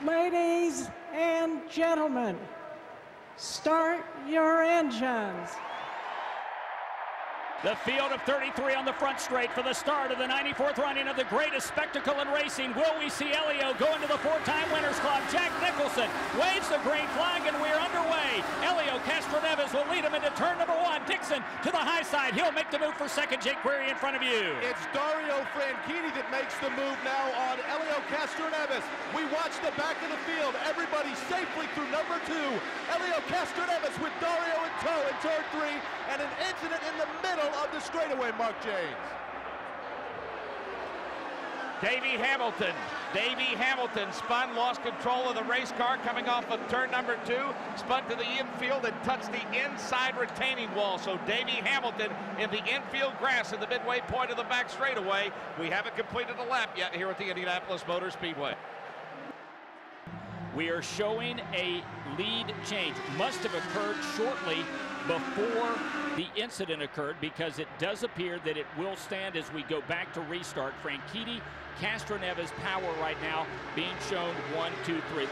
Ladies and gentlemen, start your engines. The field of 33 on the front straight for the start of the 94th running of the greatest spectacle in racing. Will we see Elio go into the four-time Winners Club? Jack Nicholson waves the green flag and we're underway. Elio Castroneves will lead him into turn number one. Dixon to the high side. He'll make the move for second. Jake Query in front of you. It's Dario Franchitti that makes the move now on Elio Castroneves. We watch the back of the field. Everybody safely through number two. Elio Castroneves with Dario in tow in turn three, and an incident in the middle of the straightaway, Mark James. Davey Hamilton spun, lost control of the race car coming off of turn number two, spun to the infield and touched the inside retaining wall. So Davey Hamilton in the infield grass at the midway point of the back straightaway. We haven't completed a lap yet here at the Indianapolis Motor Speedway. We are showing a lead change. Must have occurred shortly before the incident occurred, because it does appear that it will stand as we go back to restart. Franchitti, Castroneves power right now being shown 1, 2, 3.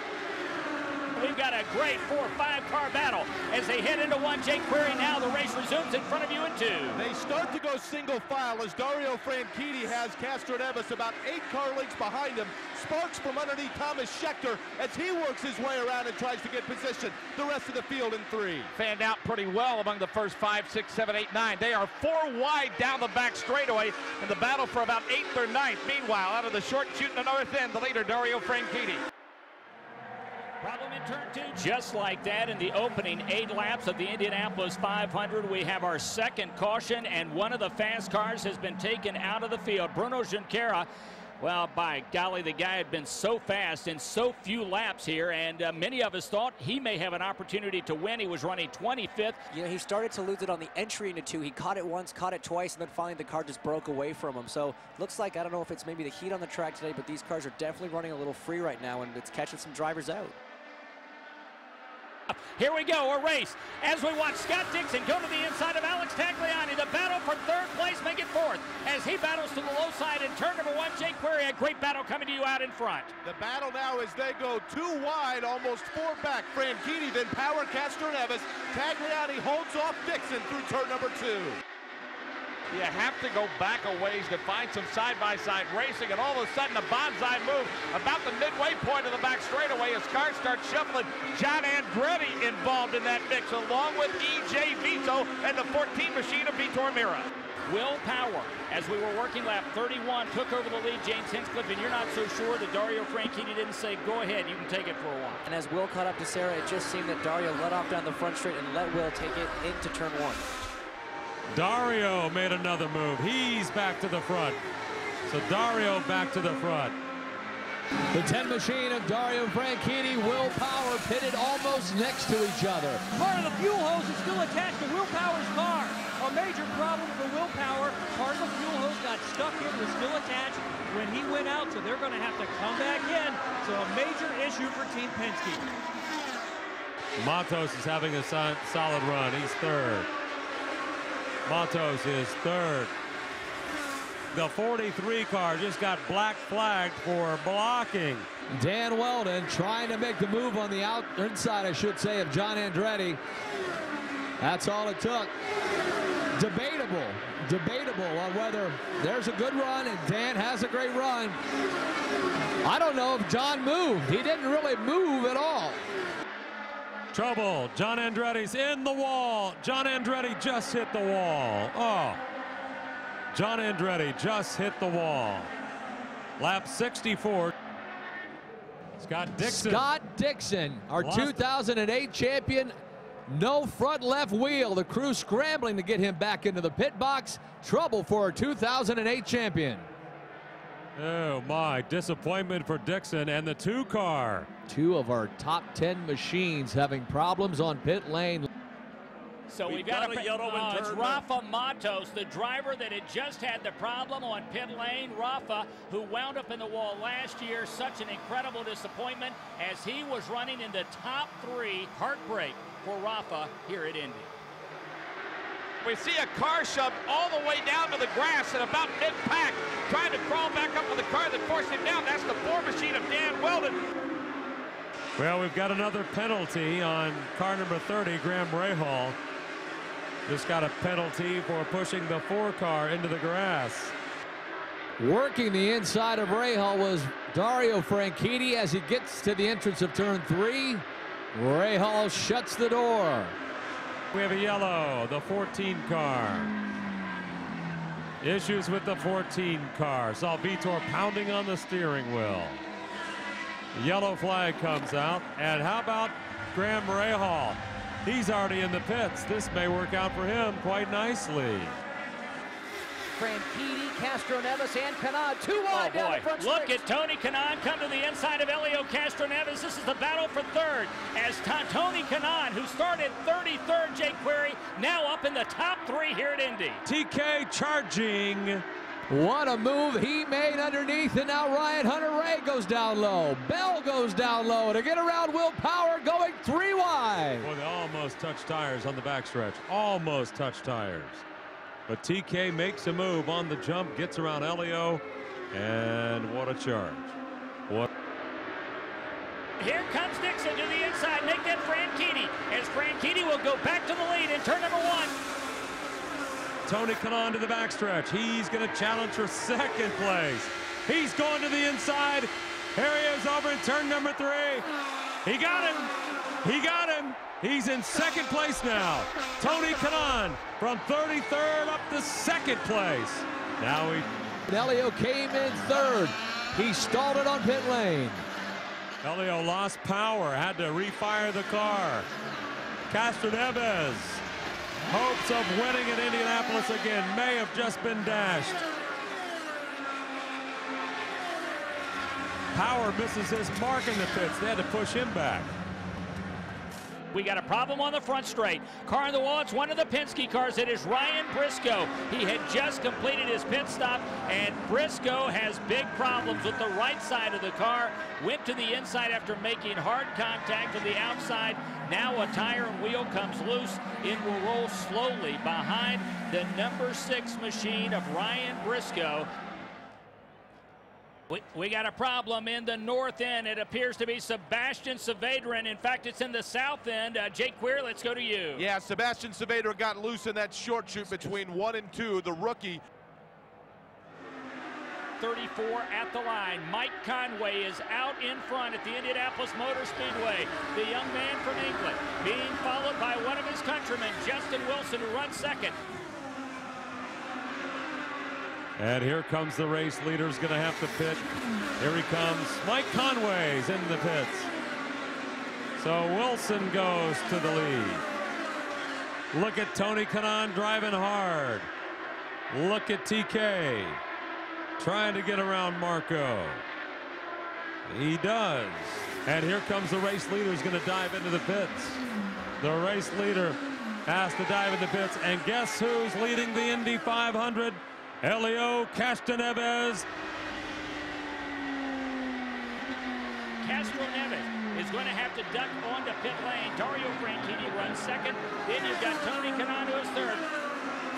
We've got a great 4-5 car battle as they head into one. Jake Query now, the race resumes in front of you in two. They start to go single file as Dario Franchitti has Castroneves about 8 car lengths behind him. Sparks from underneath Thomas Schechter as he works his way around and tries to get position. The rest of the field in three. Fanned out pretty well among the first 5, 6, 7, 8, 9. They are 4 wide down the back straightaway in the battle for about 8th or 9th. Meanwhile, out of the short chute in the north end, the leader, Dario Franchitti. Problem in turn two. Just like that, in the opening 8 laps of the Indianapolis 500, we have our second caution, and one of the fast cars has been taken out of the field. Bruno Junqueira, well, by golly, the guy had been so fast in so few laps here, and many of us thought he may have an opportunity to win. He was running 25th. You know, he started to lose it on the entry into 2. He caught it once, caught it twice, and then finally the car just broke away from him. So looks like, I don't know if it's maybe the heat on the track today, but these cars are definitely running a little free right now, and it's catching some drivers out. Here we go, a race as we watch Scott Dixon go to the inside of Alex Tagliani. The battle for third place, make it fourth as he battles to the low side in turn number one. Jake Query, a great battle coming to you out in front. The battle now as they go 2 wide, almost 4 back. Franchitti then power Castroneves. Tagliani holds off Dixon through turn number 2. You have to go back a ways to find some side-by-side racing, and all of a sudden a bonsai move about the midway point of the back straightaway as cars start shuffling. John Andretti involved in that mix, along with E.J. Vito and the 14 machine of Vitor Mira. Will Power, as we were working lap 31, took over the lead. James Hinchcliffe, and you're not so sure that Dario Franchitti didn't say, go ahead, you can take it for a while. And as Will caught up to Sarah, it just seemed that Dario let off down the front straight and let Will take it into turn 1. Dario made another move. He's back to the front. So Dario back to the front. The 10 machine of Dario Franchitti, Will Power pitted almost next to each other. Part of the fuel hose is still attached to Will Power's car. A major problem for Will Power. Part of the fuel hose got stuck in, was still attached when he went out, so they're going to have to come back in. So a major issue for Team Penske. Matos is having a solid run. He's third. Matos is third. The 43 car just got black flagged for blocking. Dan Wheldon trying to make the move on the inside, I should say, of John Andretti. That's all it took. Debatable on whether there's a good run and Dan has a great run. I don't know if John moved. He didn't really move at all. Trouble. John Andretti's in the wall. John Andretti just hit the wall. Oh. John Andretti just hit the wall. Lap 64. Scott Dixon. Our 2008 champion. No front left wheel. The crew scrambling to get him back into the pit box. Trouble for our 2008 champion. Oh my, disappointment for Dixon and the 2 car. 2 of our top 10 machines having problems on pit lane. So we've got a yellow in turn. It's Rafa Matos, the driver that had just had the problem on pit lane. Rafa, who wound up in the wall last year, such an incredible disappointment as he was running in the top 3. Heartbreak for Rafa here at Indy. We see a car shoved all the way down to the grass at about mid-pack, trying to crawl back up with the car that forced him down. That's the 4 machine of Dan Wheldon. Well, we've got another penalty on car number 30, Graham Rahal. Just got a penalty for pushing the 4 car into the grass. Working the inside of Rahal was Dario Franchitti as he gets to the entrance of turn 3. Rahal shuts the door. We have a yellow, the 14 car. Issues with the 14 car. Saw Vitor pounding on the steering wheel. The yellow flag comes out. And how about Graham Rahal? He's already in the pits. This may work out for him quite nicely. Franchitti, Castroneves, and Kanaan. 2 wide down the front Look straight. at Tony Kanaan come to the inside of Helio Castroneves. This is the battle for third as Tony Kanaan, who started 33rd, Jake Query, now up in the top 3 here at Indy. TK charging. What a move he made underneath, and now Ryan Hunter-Reay goes down low. Bell goes down low to get around Will Power, going 3 wide. Boy, they almost touched tires on the backstretch. Almost touched tires. But TK makes a move on the jump, gets around Helio, and what a charge. What? Here comes Dixon to the inside. Make that Franchitti, as Franchitti will go back to the lead in turn number 1. Tony Kanaan to the backstretch. He's going to challenge for 2nd place. He's going to the inside. Here he is over in turn number 3. He got him. He got him. He's in 2nd place now. Tony Kanaan from 33rd up to 2nd place. Now Helio came in 3rd. He stalled it on pit lane. Helio lost power, had to refire the car. Castroneves, hopes of winning at Indianapolis again, may have just been dashed. Power misses his mark in the pits. They had to push him back. We got a problem on the front straight. Car on the wall, it's one of the Penske cars. It is Ryan Briscoe. He had just completed his pit stop, and Briscoe has big problems with the right side of the car. Went to the inside after making hard contact to the outside. Now a tire and wheel comes loose. It will roll slowly behind the number 6 machine of Ryan Briscoe. We got a problem in the north end. It appears to be Sebastian Saavedra. In fact, it's in the south end. Jake Queer, let's go to you. Yeah, Sebastian Saavedra got loose in that short chute between 1 and 2. The rookie. 34 at the line. Mike Conway is out in front at the Indianapolis Motor Speedway. The young man from England being followed by one of his countrymen, Justin Wilson, who runs 2nd. And here comes the race leader, going to have to pit. Here he comes. Mike Conway's in the pits. So Wilson goes to the lead. Look at Tony Kanaan driving hard. Look at TK trying to get around Marco. He does. And here comes the race leader who's going to dive into the pits. The race leader has to dive in the pits. And guess who's leading the Indy 500? Helio Castroneves. Castroneves is going to have to duck onto pit lane. Dario Franchitti runs 2nd. Then you've got Tony Kanaan who is 3rd.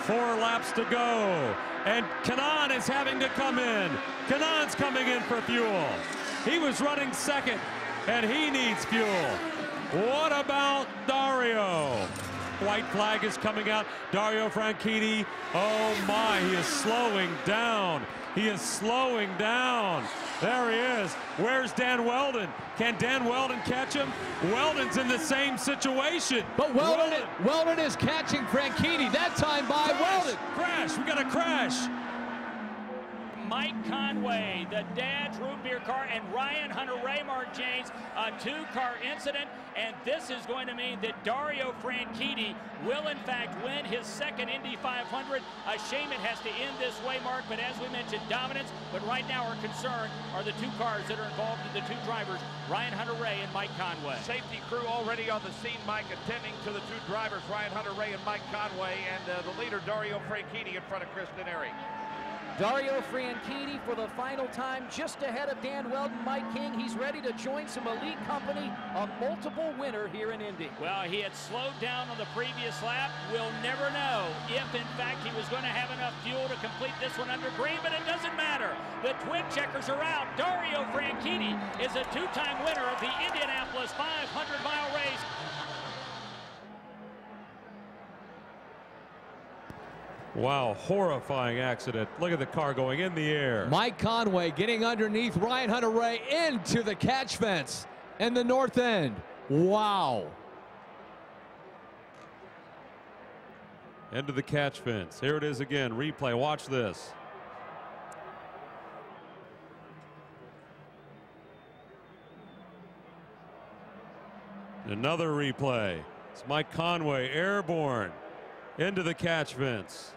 4 laps to go. And Kanaan is having to come in. Kanaan's coming in for fuel. He was running 2nd, and he needs fuel. What about Dario? White flag is coming out. Dario Franchitti, oh my, he is slowing down. He is slowing down. There he is. Where's Dan Wheldon? Can Dan Wheldon catch him? Wheldon's in the same situation. But Wheldon is catching Franchitti. That time by Wheldon. Crash, we got a crash. Mike Conway, the Dad's Root Beer car, and Ryan Hunter-Reay, Mark James, a 2-car incident, and this is going to mean that Dario Franchitti will in fact win his 2nd Indy 500. A shame it has to end this way, Mark, but as we mentioned, dominance, but right now our concern are the 2 cars that are involved in the 2 drivers, Ryan Hunter-Reay and Mike Conway. Safety crew already on the scene, Mike, attending to the 2 drivers, Ryan Hunter-Reay and Mike Conway, and the leader, Dario Franchitti, in front of Chris Denari. Dario Franchitti for the final time, just ahead of Dan Wheldon, Mike King. He's ready to join some elite company, a multiple winner here in Indy. Well, he had slowed down on the previous lap. We'll never know if, in fact, he was going to have enough fuel to complete this one under green, but it doesn't matter. The twin checkers are out. Dario Franchitti is a two-time winner of the Indianapolis 500-mile race. Wow, horrifying accident. Look at the car going in the air. Mike Conway getting underneath Ryan Hunter-Reay into the catch fence in the north end. Wow. Into the catch fence. Here it is again. Replay. Watch this. Another replay. It's Mike Conway airborne into the catch fence.